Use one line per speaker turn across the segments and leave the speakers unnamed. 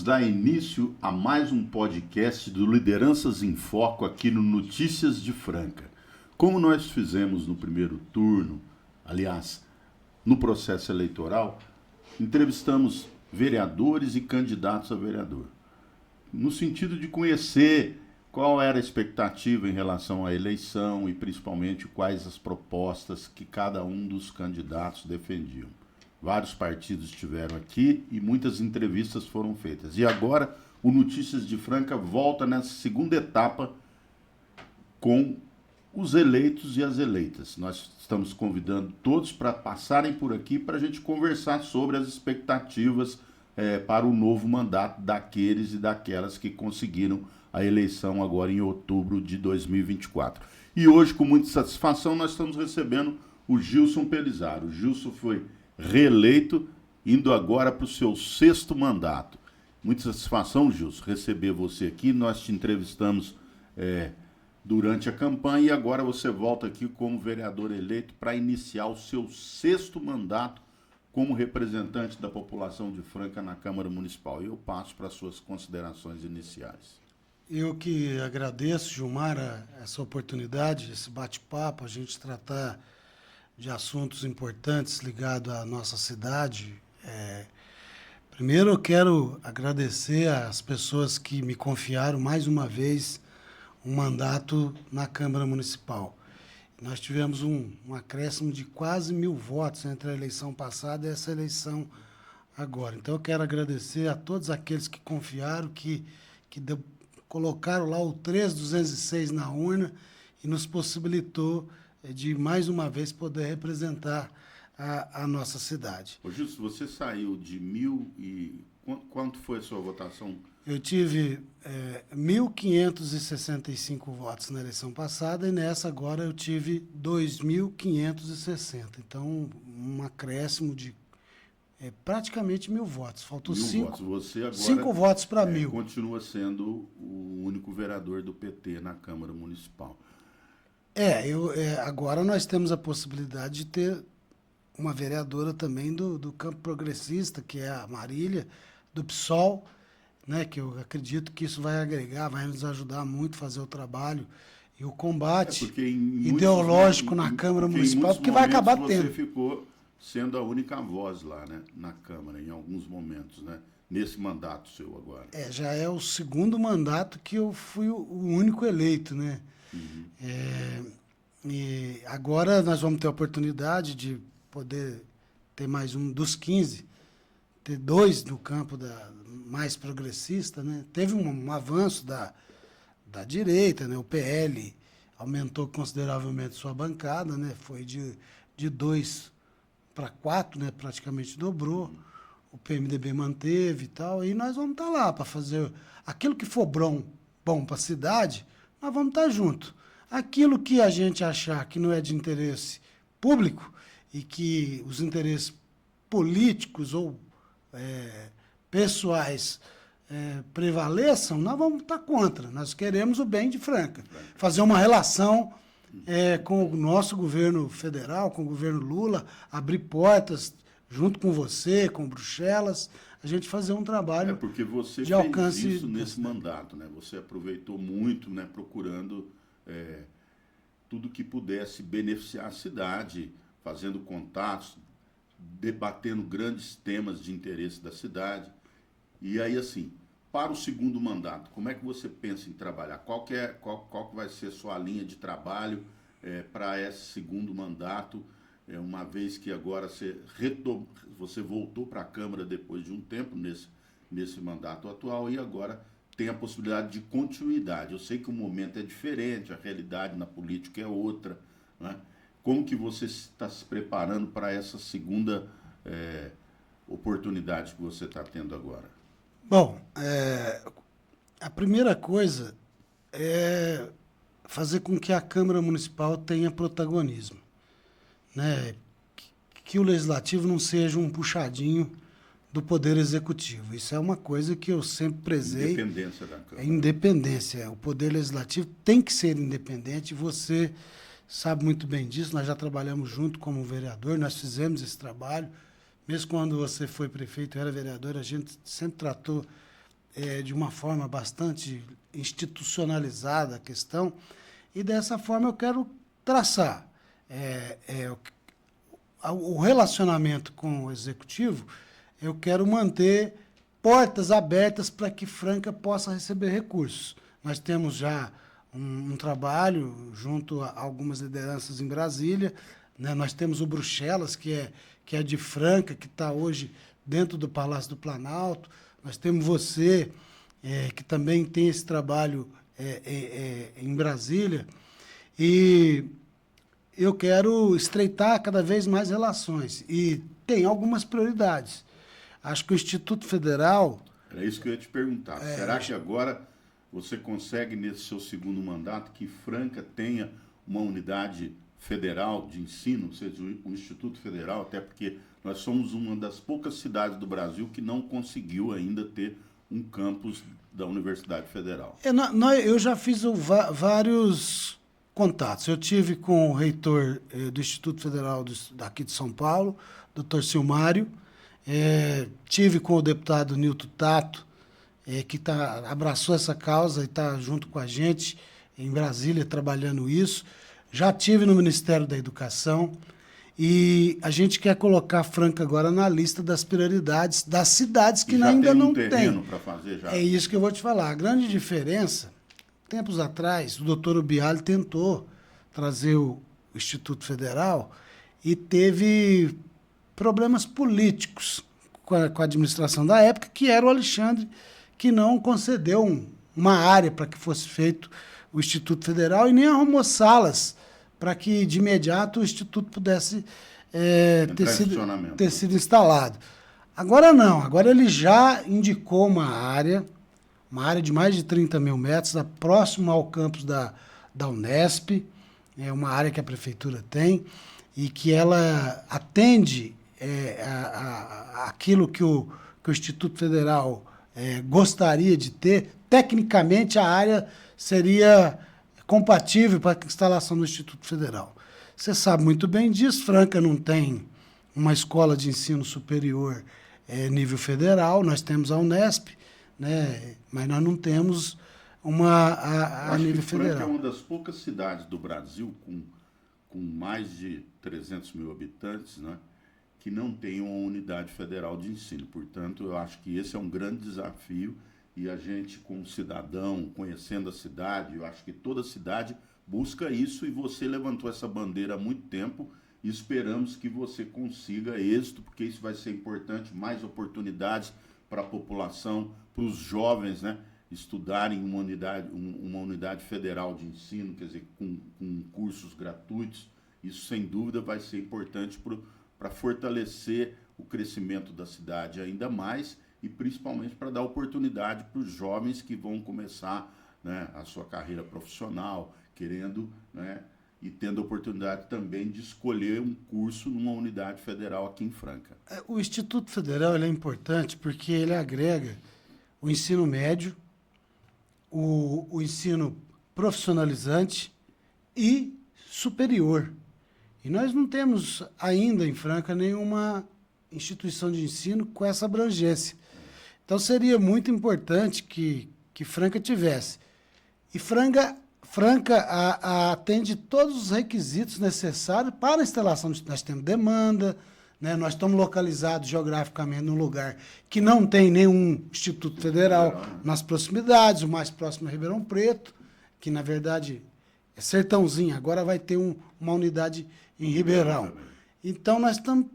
dar início a mais um podcast do Lideranças em Foco aqui no Notícias de Franca. Como nós fizemos no primeiro turno, aliás, no processo eleitoral, entrevistamos vereadores e candidatos a vereador, no sentido de conhecer qual era a expectativa em relação à eleição e principalmente quais as propostas que cada um dos candidatos defendiam. Vários partidos estiveram aqui e muitas entrevistas foram feitas. E agora o Notícias de Franca volta nessa segunda etapa com os eleitos e as eleitas. Nós estamos convidando todos para passarem por aqui para a gente conversar sobre as expectativas para o novo mandato daqueles e daquelas que conseguiram a eleição agora em outubro de 2024. E hoje, com muita satisfação, nós estamos recebendo o Gilson Pelizar. O Gilson foi reeleito, indo agora para o seu 6º mandato. Muita satisfação, Gilson, receber você aqui. Nós te entrevistamos durante a campanha e agora você volta aqui como vereador eleito para iniciar o seu 6º mandato como representante da população de Franca na Câmara Municipal. Eu passo para as suas considerações iniciais.
Eu que agradeço, Gilmar, essa oportunidade, esse bate-papo, a gente tratar de assuntos importantes ligados à nossa cidade. Primeiro eu quero agradecer às pessoas que me confiaram mais uma vez um mandato na Câmara Municipal. Nós tivemos um acréscimo de quase 1.000 votos entre a eleição passada e essa eleição agora. Então eu quero agradecer a todos aqueles que confiaram, que colocaram lá o 3206 na urna e nos possibilitou de, mais uma vez, poder representar a nossa cidade.
Ô Gilson, você saiu de 1.000 e... Quanto foi a sua votação?
Eu tive 1.565 votos na eleição passada e nessa agora eu tive 2.560. Então, um acréscimo de praticamente 1.000 votos. Faltou 5 votos para 1.000.
Continua sendo o único vereador do PT na Câmara Municipal.
Agora nós temos a possibilidade de ter uma vereadora também do campo progressista, que é a Marília, do PSOL, né, que eu acredito que isso vai agregar, vai nos ajudar muito a fazer o trabalho e o combate ideológico na Câmara Municipal, porque vai acabar tendo.
Você ficou sendo a única voz lá, né, na Câmara, em alguns momentos, né, nesse mandato seu agora.
Já é o 2º mandato que eu fui o único eleito, né? Uhum. E agora nós vamos ter a oportunidade de poder ter mais um dos 15, ter 2 no campo mais progressista, né? Teve um avanço da direita, né? O PL aumentou consideravelmente sua bancada, né? Foi de 2 para 4, né? Praticamente dobrou. O PMDB manteve e tal, e nós vamos estar lá para fazer aquilo que for bom para a cidade, nós vamos estar junto. Aquilo que a gente achar que não é de interesse público e que os interesses políticos ou pessoais prevaleçam, nós vamos estar contra. Nós queremos o bem de Franca. Fazer uma relação com o nosso governo federal, com o governo Lula, abrir portas junto com você, com Bruxelas, a gente fazer um trabalho
porque você
de alcance.
Fez isso nesse mandato, né? Você aproveitou muito, né, procurando tudo que pudesse beneficiar a cidade, fazendo contatos, debatendo grandes temas de interesse da cidade. E aí, assim, para o 2º mandato, como é que você pensa em trabalhar? Qual que vai ser a sua linha de trabalho para esse 2º mandato, uma vez que agora você voltou para a Câmara depois de um tempo nesse mandato atual e agora tem a possibilidade de continuidade. Eu sei que o momento é diferente, a realidade na política é outra, né? Como que você está se preparando para essa segunda oportunidade que você está tendo agora?
Bom, a primeira coisa é fazer com que a Câmara Municipal tenha protagonismo, né? Que o Legislativo não seja um puxadinho do Poder Executivo. Isso é uma coisa que eu sempre prezei.
Independência da Câmara.
Independência. O Poder Legislativo tem que ser independente. Você sabe muito bem disso. Nós já trabalhamos junto como vereador, nós fizemos esse trabalho. Mesmo quando você foi prefeito e era vereador, a gente sempre tratou de uma forma bastante institucionalizada a questão, e dessa forma eu quero traçar o relacionamento com o executivo. Eu quero manter portas abertas para que Franca possa receber recursos. Nós temos já um trabalho junto a algumas lideranças em Brasília, né? Nós temos o Bruxelas, que é de Franca, que está hoje dentro do Palácio do Planalto. Nós temos você, que também tem esse trabalho em Brasília. E eu quero estreitar cada vez mais relações. E tem algumas prioridades. Acho que o Instituto Federal...
Era isso que eu ia te perguntar. Será que agora você consegue, nesse seu segundo mandato, que Franca tenha uma unidade federal de ensino, ou seja, o Instituto Federal, até porque nós somos uma das poucas cidades do Brasil que não conseguiu ainda ter um campus da Universidade Federal?
Eu já fiz vários contatos. Eu tive com o reitor do Instituto Federal daqui de São Paulo, Dr. Silmário, tive com o deputado Nilton Tato, que abraçou essa causa e está junto com a gente em Brasília trabalhando isso. Já tive no Ministério da Educação e a gente quer colocar Franca agora na lista das prioridades das cidades que ainda não tem.
Terreno para fazer já?
É isso que eu vou te falar. A grande diferença, tempos atrás, o doutor Ubiali tentou trazer o Instituto Federal e teve problemas políticos com a administração da época, que era o Alexandre, que não concedeu uma área para que fosse feito o Instituto Federal e nem arrumou salas para que, de imediato, o Instituto pudesse ter sido instalado. Agora não, agora ele já indicou uma área de mais de 30 mil metros, próximo ao campus da Unesp, é uma área que a prefeitura tem, e que ela atende aquilo que o Instituto Federal gostaria de ter. Tecnicamente, a área seria compatível para a instalação do Instituto Federal. Você sabe muito bem disso, Franca não tem uma escola de ensino superior nível federal, nós temos a Unesp, né? Mas nós não temos a nível federal.
Franca é uma das poucas cidades do Brasil com mais de 300 mil habitantes, né, que não tem uma unidade federal de ensino. Portanto, eu acho que esse é um grande desafio e a gente, como cidadão, conhecendo a cidade, eu acho que toda cidade busca isso e você levantou essa bandeira há muito tempo e esperamos que você consiga êxito, porque isso vai ser importante, mais oportunidades para a população, para os jovens, né, estudarem uma unidade federal de ensino, quer dizer, com cursos gratuitos. Isso, sem dúvida, vai ser importante para fortalecer o crescimento da cidade ainda mais e principalmente para dar oportunidade para os jovens que vão começar, né, a sua carreira profissional, querendo, né, e tendo a oportunidade também de escolher um curso numa unidade federal aqui em Franca.
O Instituto Federal é importante porque ele agrega o ensino médio, o ensino profissionalizante e superior. E nós não temos ainda em Franca nenhuma instituição de ensino com essa abrangência. Então seria muito importante que Franca tivesse. E Franca atende todos os requisitos necessários para a instalação. Nós temos demanda, né? Nós estamos localizados geograficamente num lugar que não tem nenhum Instituto Federal nas proximidades. O mais próximo é Ribeirão Preto, que na verdade é Sertãozinho, agora vai ter uma unidade em Ribeirão. Então nós estamos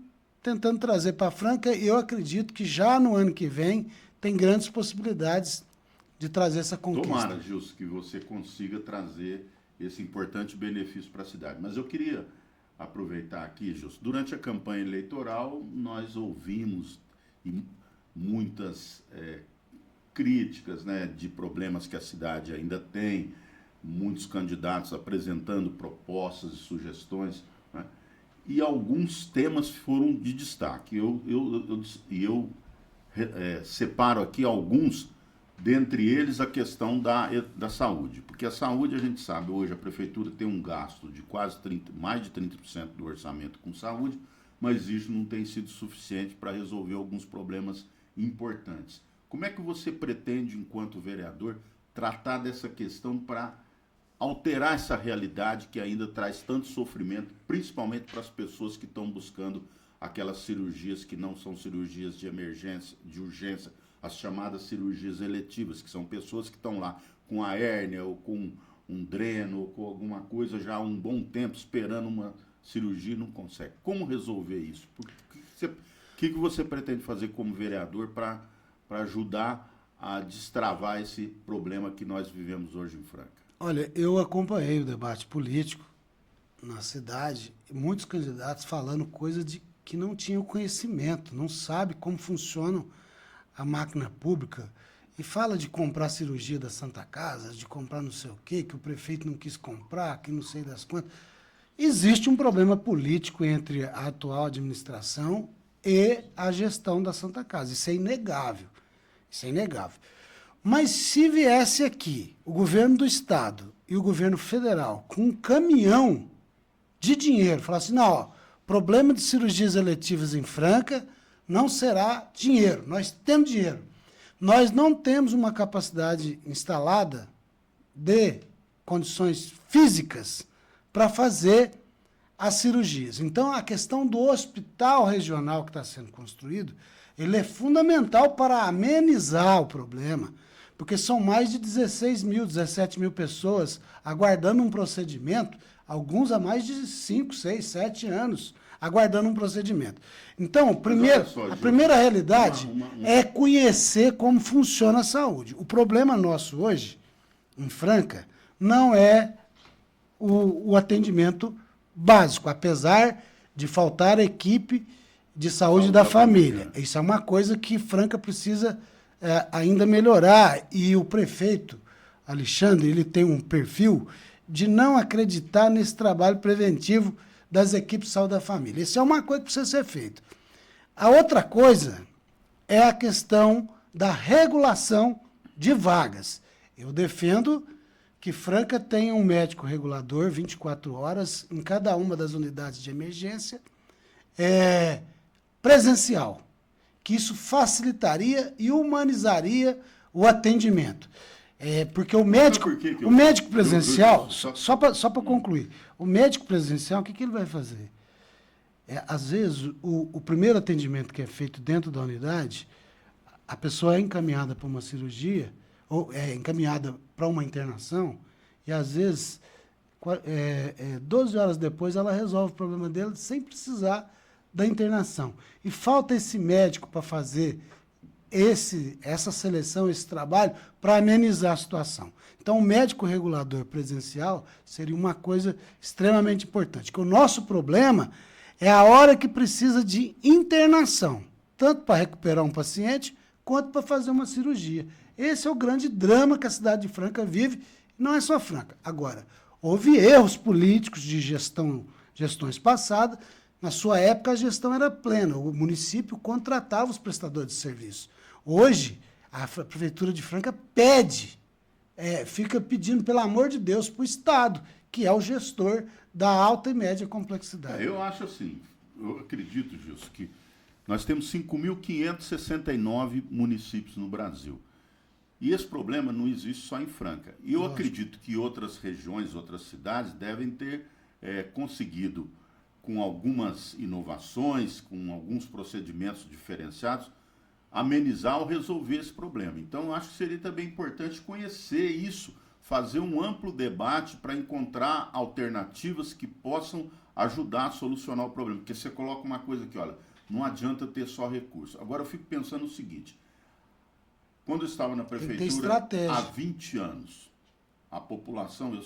tentando trazer para Franca e eu acredito que já no ano que vem tem grandes possibilidades de trazer essa conquista.
Tomara, Gilson, que você consiga trazer esse importante benefício para a cidade. Mas eu queria aproveitar aqui, Gilson, durante a campanha eleitoral nós ouvimos muitas críticas, né, de problemas que a cidade ainda tem, muitos candidatos apresentando propostas e sugestões, né, e alguns temas foram de destaque. Eu separo aqui alguns. Dentre eles, a questão da saúde. Porque a saúde, a gente sabe, hoje a prefeitura tem um gasto de mais de 30% do orçamento com saúde, mas isso não tem sido suficiente para resolver alguns problemas importantes. Como é que você pretende, enquanto vereador, tratar dessa questão para alterar essa realidade que ainda traz tanto sofrimento, principalmente para as pessoas que estão buscando aquelas cirurgias que não são cirurgias de emergência, de urgência, as chamadas cirurgias eletivas, que são pessoas que estão lá com a hérnia ou com um dreno ou com alguma coisa já há um bom tempo esperando uma cirurgia e não consegue. Como resolver isso? O que você pretende fazer como vereador para ajudar a destravar esse problema que nós vivemos hoje em Franca?
Olha, eu acompanhei o debate político na cidade, muitos candidatos falando coisa de que não tinham conhecimento, não sabe como funciona a máquina pública, e fala de comprar cirurgia da Santa Casa, de comprar não sei o quê, que o prefeito não quis comprar, que não sei das quantas. Existe um problema político entre a atual administração e a gestão da Santa Casa. Isso é inegável. Isso é inegável. Mas se viesse aqui o governo do Estado e o governo federal com um caminhão de dinheiro, falasse, não, ó, problema de cirurgias eletivas em Franca não será dinheiro. Nós temos dinheiro. Nós não temos uma capacidade instalada de condições físicas para fazer as cirurgias. Então, a questão do hospital regional que está sendo construído, ele é fundamental para amenizar o problema, porque são mais de 16 mil, 17 mil pessoas aguardando um procedimento, alguns há mais de 5, 6, 7 anos, aguardando um procedimento. Então, a primeira realidade é conhecer como funciona a saúde. O problema nosso hoje, em Franca, não é o atendimento básico, apesar de faltar equipe de saúde da família. Isso é uma coisa que Franca precisa ainda melhorar. E o prefeito, Alexandre, ele tem um perfil de não acreditar nesse trabalho preventivo das equipes de saúde da família. Isso é uma coisa que precisa ser feita. A outra coisa é a questão da regulação de vagas. Eu defendo que Franca tenha um médico regulador 24 horas em cada uma das unidades de emergência presencial, que isso facilitaria e humanizaria o atendimento. Porque o médico presencial, só para concluir, o médico presencial, o que ele vai fazer? Às vezes, o primeiro atendimento que é feito dentro da unidade, a pessoa é encaminhada para uma cirurgia, ou é encaminhada para uma internação, e às vezes, 12 horas depois, ela resolve o problema dela sem precisar da internação. E falta esse médico para fazer essa seleção, esse trabalho, para amenizar a situação. Então, o médico regulador presencial seria uma coisa extremamente importante. Que o nosso problema é a hora que precisa de internação, tanto para recuperar um paciente, quanto para fazer uma cirurgia. Esse é o grande drama que a cidade de Franca vive, não é só Franca. Agora, houve erros políticos de gestões passadas. Na sua época, a gestão era plena, o município contratava os prestadores de serviço. Hoje, a Prefeitura de Franca fica pedindo, pelo amor de Deus, para o Estado, que é o gestor da alta e média complexidade.
Eu acho assim, eu acredito, Gilson, que nós temos 5.569 municípios no Brasil. E esse problema não existe só em Franca. E eu acredito que outras regiões, outras cidades devem ter conseguido, com algumas inovações, com alguns procedimentos diferenciados, amenizar ou resolver esse problema. Então, eu acho que seria também importante conhecer isso, fazer um amplo debate para encontrar alternativas que possam ajudar a solucionar o problema. Porque você coloca uma coisa aqui, olha, não adianta ter só recurso. Agora, eu fico pensando o seguinte, quando eu estava na prefeitura há 20 anos, a população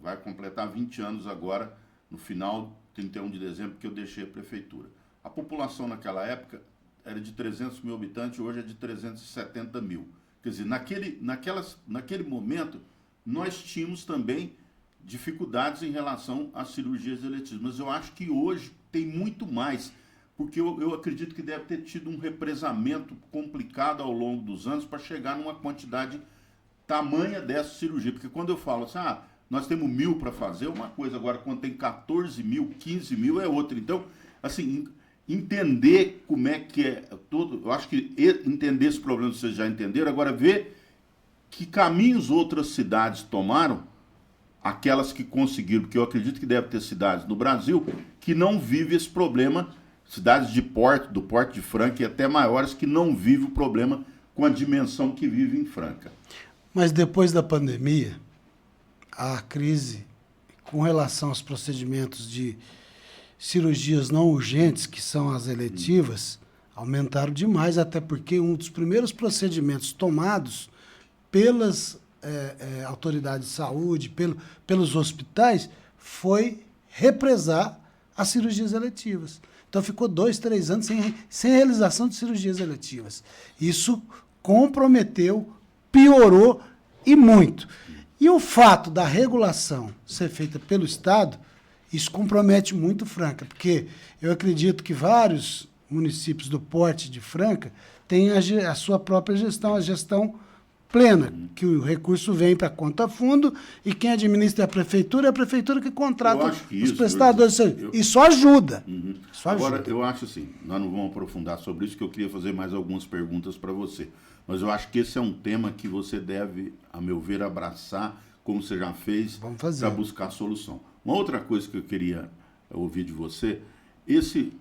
vai completar 20 anos agora, no final, 31 de dezembro, que eu deixei a prefeitura. A população naquela época era de 300 mil habitantes, hoje é de 370 mil. Quer dizer, naquele momento, nós tínhamos também dificuldades em relação às cirurgias eletivas. Mas eu acho que hoje tem muito mais, porque eu acredito que deve ter tido um represamento complicado ao longo dos anos para chegar numa quantidade tamanha dessa cirurgia. Porque quando eu falo assim, nós temos 1.000 para fazer, é uma coisa. Agora, quando tem 14 mil, 15 mil, é outra. Então, assim, entender como é que é todo. Eu acho que entender esse problema vocês já entenderam, agora ver que caminhos outras cidades tomaram, aquelas que conseguiram, porque eu acredito que deve ter cidades no Brasil que não vivem esse problema, cidades de porte, do Porto de Franca e até maiores, que não vivem o problema com a dimensão que vive em Franca.
Mas depois da pandemia, a crise com relação aos procedimentos de cirurgias não urgentes, que são as eletivas, aumentaram demais, até porque um dos primeiros procedimentos tomados pelas autoridades de saúde, pelos hospitais, foi represar as cirurgias eletivas. Então ficou 2, 3 anos sem realização de cirurgias eletivas. Isso comprometeu, piorou e muito. E o fato da regulação ser feita pelo Estado, isso compromete muito Franca, porque eu acredito que vários municípios do porte de Franca têm a sua própria gestão, a gestão plena, que o recurso vem para conta fundo e quem administra é a prefeitura que contrata os prestadores. Isso ajuda. Isso
Agora,
ajuda.
eu acho assim, nós não vamos aprofundar sobre isso, que eu queria fazer mais algumas perguntas para você. Mas eu acho que esse é um tema que você deve, a meu ver, abraçar, como você já fez, para buscar solução. Uma outra coisa que eu queria ouvir de você, esse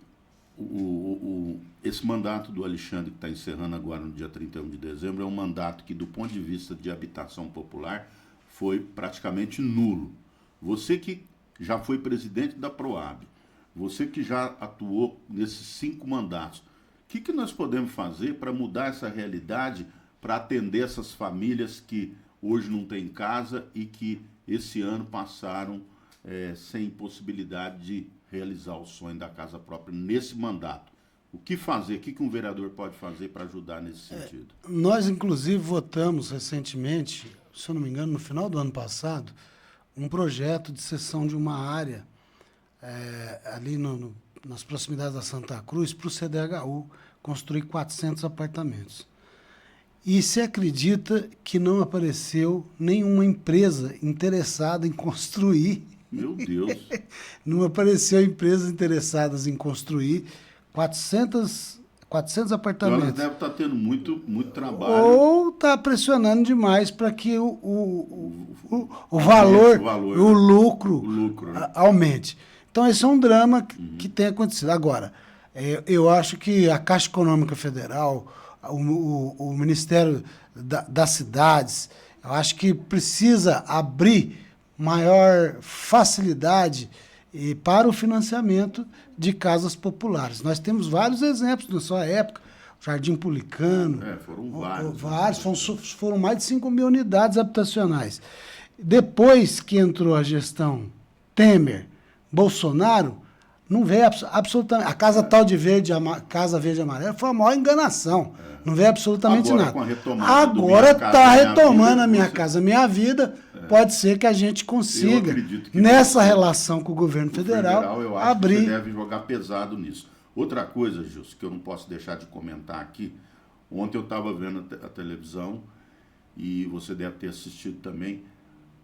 mandato do Alexandre, que está encerrando agora no dia 31 de dezembro, é um mandato que, do ponto de vista de habitação popular, foi praticamente nulo. Você que já foi presidente da Proab, você que já atuou nesses 5 mandatos, o que nós podemos fazer para mudar essa realidade, para atender essas famílias que hoje não têm casa e que esse ano passaram sem possibilidade de realizar o sonho da casa própria nesse mandato? O que fazer? O que um vereador pode fazer para ajudar nesse sentido?
Nós, inclusive, votamos recentemente, se eu não me engano, no final do ano passado, um projeto de cessão de uma área ali nas proximidades da Santa Cruz para o CDHU construir 400 apartamentos. E se acredita que não apareceu nenhuma empresa interessada em construir.
Meu Deus!
Não apareceu empresas interessadas em construir 400 apartamentos.
Ela deve estar tendo muito trabalho.
Ou está pressionando demais para que o valor, o lucro
né?
aumente. Então, esse é um drama que tem acontecido. Agora, eu acho que a Caixa Econômica Federal, o Ministério das Cidades, eu acho que precisa abrir maior facilidade para o financiamento de casas populares. Nós temos vários exemplos na sua época, Jardim Pulicano.
Foram vários.
Foram mais de 5 mil unidades habitacionais. Depois que entrou a gestão Temer, Bolsonaro, não veio absolutamente... A Casa Tal de Verde, Casa Verde e Amarela, foi a maior enganação. Não veio absolutamente nada. Agora está retomando a Minha Casa Minha Vida. Pode ser que a gente consiga, nessa relação com o governo federal,
eu acho
abrir...
que você deve jogar pesado nisso. Outra coisa, Gilson, que eu não posso deixar de comentar aqui, ontem eu estava vendo a televisão, e você deve ter assistido também,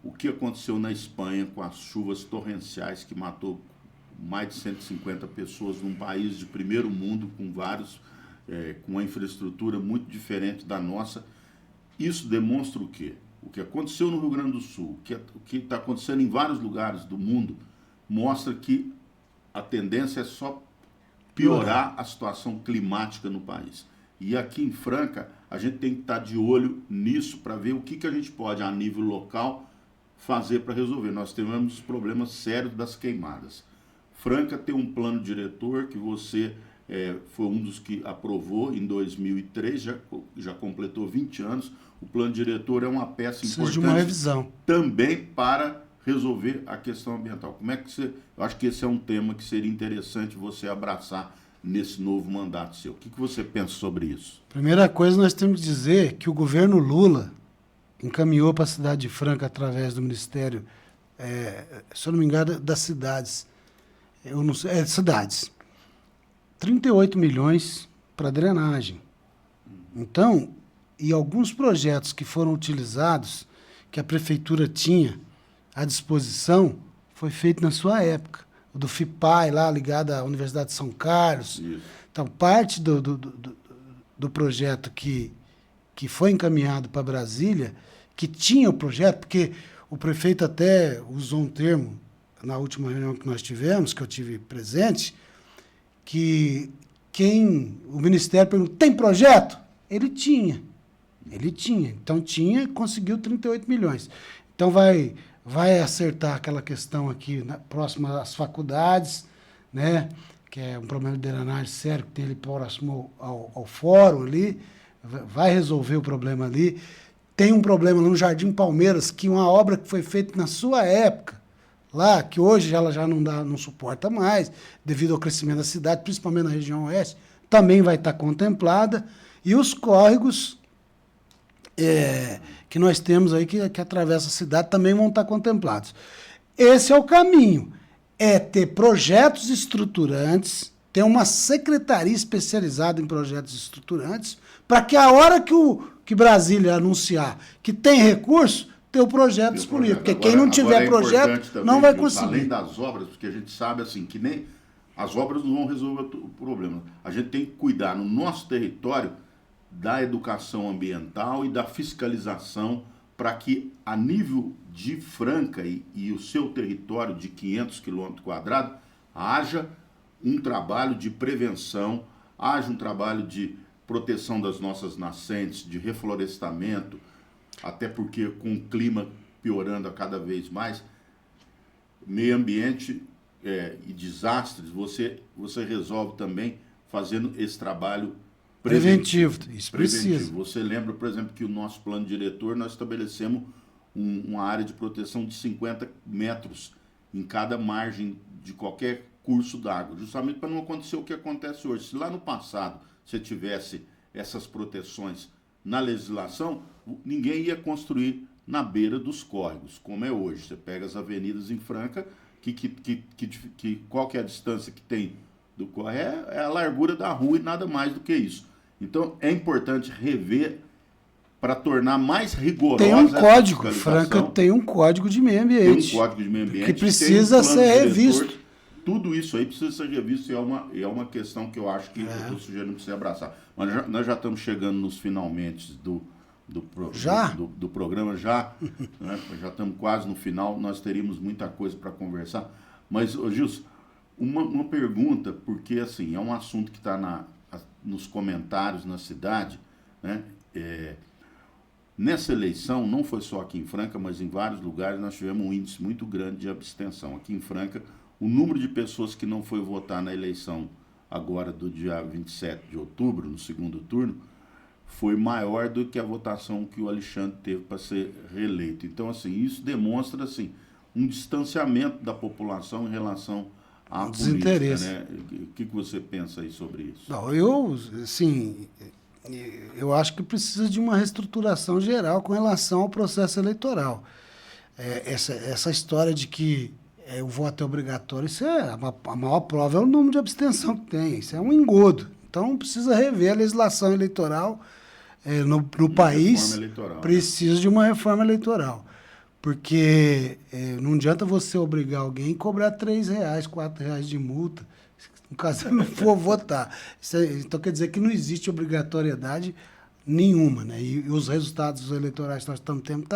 o que aconteceu na Espanha com as chuvas torrenciais que matou mais de 150 pessoas num país de primeiro mundo, com com uma infraestrutura muito diferente da nossa. Isso demonstra o quê? O que aconteceu no Rio Grande do Sul, o que está acontecendo em vários lugares do mundo, mostra que a tendência é só piorar a situação climática no país. E aqui em Franca, a gente tem que estar de olho nisso para ver o que a gente pode, a nível local, fazer para resolver. Nós temos problemas sérios das queimadas. Franca tem um plano diretor que você foi um dos que aprovou em 2003, já completou 20 anos. O plano diretor é uma peça importante
de uma revisão
também para resolver a questão ambiental. Como é que você... Eu acho que esse é um tema que seria interessante você abraçar nesse novo mandato seu. O que você pensa sobre isso?
Primeira coisa, nós temos que dizer que o governo Lula encaminhou para a cidade de Franca, através do Ministério, se eu não me engano, das cidades, cidades, 38 milhões para drenagem. Então, e alguns projetos que foram utilizados, que a prefeitura tinha à disposição, foi feito na sua época. o do FIPAI, lá ligado à Universidade de São Carlos.
Isso.
Então, parte do projeto que foi encaminhado para Brasília, que tinha o projeto, porque o prefeito até usou um termo na última reunião que nós tivemos, que eu tive presente, que o Ministério perguntou, tem projeto? Ele tinha. Então conseguiu 38 milhões. Então vai acertar aquela questão aqui próxima às faculdades, né? Que é um problema de drenagem sério que tem ali próximo ao fórum ali, vai resolver o problema ali. Tem um problema lá no Jardim Palmeiras, que uma obra que foi feita na sua época, lá, que hoje ela já não suporta mais, devido ao crescimento da cidade, principalmente na região oeste, também vai estar contemplada. E os córregos que nós temos aí, que atravessa a cidade, também vão estar contemplados. Esse é o caminho. É ter projetos estruturantes, ter uma secretaria especializada em projetos estruturantes, para que a hora que Brasília anunciar que tem recurso, ter o projeto disponível. Porque quem não tiver projeto também, não vai conseguir.
Além das obras, porque a gente sabe assim que nem as obras não vão resolver o problema. A gente tem que cuidar no nosso território da educação ambiental e da fiscalização para que a nível de Franca e o seu território de 500 km², haja um trabalho de prevenção, haja um trabalho de proteção das nossas nascentes, de reflorestamento, até porque com o clima piorando a cada vez mais, meio ambiente e desastres, você resolve também fazendo esse trabalho preventivo.
Isso precisa.
Você lembra, por exemplo, que o nosso plano diretor, nós estabelecemos uma área de proteção de 50 metros em cada margem de qualquer curso d'água, justamente para não acontecer o que acontece hoje. Se lá no passado você tivesse essas proteções na legislação, ninguém ia construir na beira dos córregos, como é hoje. Você pega as avenidas em Franca, qual que é a distância que tem do córrego? É a largura da rua e nada mais do que isso. Então, é importante rever para tornar mais rigorosa
tem um código, Franca tem um código de meio ambiente.
Tem um código de meio ambiente.
Que precisa ser revisto.
Tudo isso aí precisa ser revisto e é uma questão que eu acho que eu estou sugerindo para você abraçar. Mas nós já estamos chegando nos finalmente do programa, né? Já estamos quase no final, nós teríamos muita coisa para conversar. Mas, Gilson, uma pergunta, porque assim, é um assunto que está nos comentários na cidade, né? Nessa eleição, não foi só aqui em Franca, mas em vários lugares nós tivemos um índice muito grande de abstenção. Aqui em Franca, o número de pessoas que não foi votar na eleição agora do dia 27 de outubro, no segundo turno, foi maior do que a votação que o Alexandre teve para ser reeleito. Então, assim, isso demonstra assim, um distanciamento da população em relação à política, né? O que você pensa aí sobre isso?
Não, eu acho que precisa de uma reestruturação geral com relação ao processo eleitoral. Essa história de que o voto é obrigatório, isso a maior prova é o número de abstenção que tem. Isso é um engodo. Então, precisa rever a legislação eleitoral no país. Precisa de uma reforma eleitoral. Porque não adianta você obrigar alguém a cobrar R$3, R$4 de multa, no caso não for votar. Então, quer dizer que não existe obrigatoriedade nenhuma, né? E os resultados eleitorais que nós estamos tendo,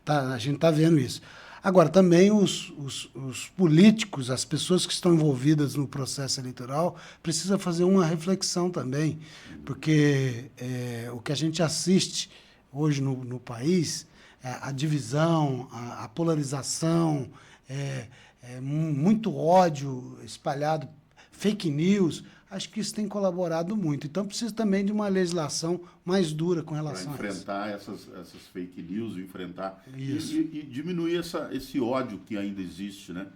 a gente está vendo isso. Agora, também os políticos, as pessoas que estão envolvidas no processo eleitoral, precisam fazer uma reflexão também, porque o que a gente assiste hoje no país, a divisão, a polarização, muito ódio espalhado, fake news, acho que isso tem colaborado muito. Então, precisa também de uma legislação mais dura com relação a isso.
Enfrentar essas fake news, enfrentar e diminuir esse ódio que ainda existe, né?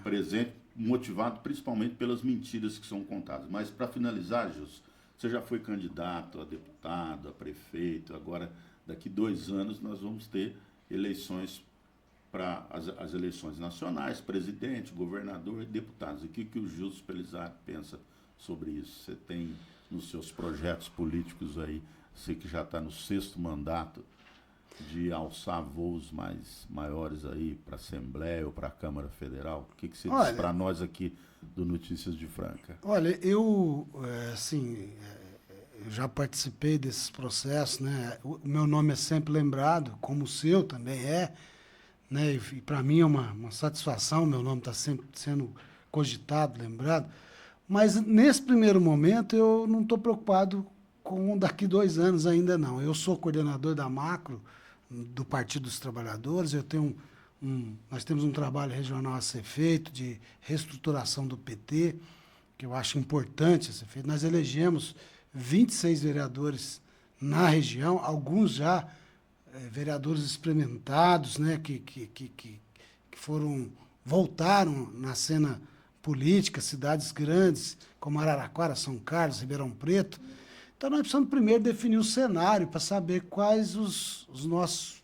Presente, motivado principalmente pelas mentiras que são contadas. Mas, para finalizar, Gilson, você já foi candidato a deputado, a prefeito, agora, daqui 2 anos, nós vamos ter eleições para as eleições nacionais, presidente, governador e deputados. E o que o Gilson Pelizar pensa sobre isso? Você tem nos seus projetos políticos aí, você que já está no 6º mandato, de alçar voos maiores aí para a Assembleia ou para a Câmara Federal? O que você diz para nós aqui do Notícias de Franca?
Olha, eu já participei desses processos, né? O meu nome é sempre lembrado, como o seu também é, né? E para mim é uma satisfação, meu nome está sempre sendo cogitado, lembrado. Mas nesse primeiro momento eu não estou preocupado com daqui 2 anos ainda não. Eu sou coordenador da Macro, do Partido dos Trabalhadores, nós temos um trabalho regional a ser feito de reestruturação do PT, que eu acho importante a ser feito. Nós elegemos 26 vereadores na região, alguns já vereadores experimentados, né, que voltaram na cena política, cidades grandes, como Araraquara, São Carlos, Ribeirão Preto. Então, nós precisamos primeiro definir o cenário para saber quais os nossos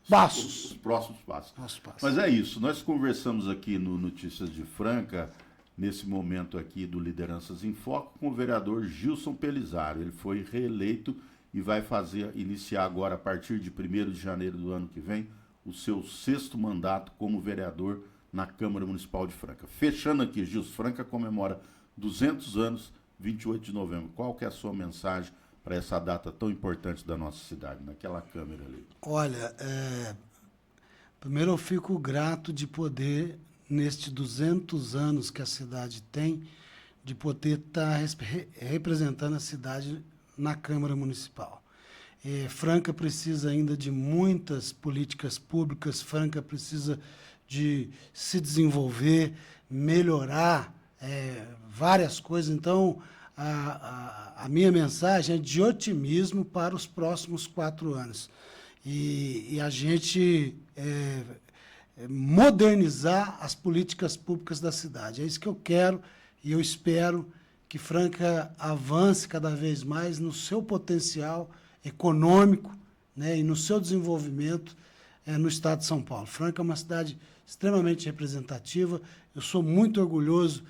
passos.
Os próximos passos. Mas é isso, nós conversamos aqui no Notícias de Franca, nesse momento aqui do Lideranças em Foco, com o vereador Gilson Pelizaro. Ele foi reeleito e vai iniciar agora, a partir de 1º de janeiro do ano que vem, o seu 6º mandato como vereador na Câmara Municipal de Franca. Fechando aqui, Gilson, Franca comemora 200 anos, 28 de novembro. Qual que é a sua mensagem para essa data tão importante da nossa cidade, naquela câmera ali?
Olha, primeiro eu fico grato de poder, nestes 200 anos que a cidade tem, de poder estar representando a cidade na Câmara Municipal. Franca precisa ainda de muitas políticas públicas, Franca precisa de se desenvolver, melhorar várias coisas. Então, a minha mensagem é de otimismo para os próximos 4 anos. E a gente modernizar as políticas públicas da cidade. É isso que eu quero e eu espero que Franca avance cada vez mais no seu potencial econômico, né, e no seu desenvolvimento no estado de São Paulo. Franca é uma cidade extremamente representativa. Eu sou muito orgulhoso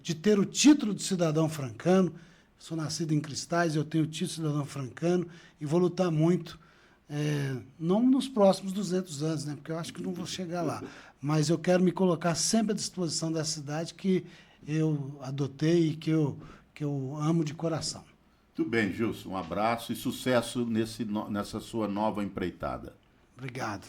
de ter o título de cidadão francano. Sou nascido em Cristais, eu tenho o título de cidadão francano e vou lutar muito, não nos próximos 200 anos, né, porque eu acho que não vou chegar lá, mas eu quero me colocar sempre à disposição da cidade que eu adotei e que eu amo de coração.
Muito bem, Gilson. Um abraço e sucesso nessa sua nova empreitada.
Obrigado.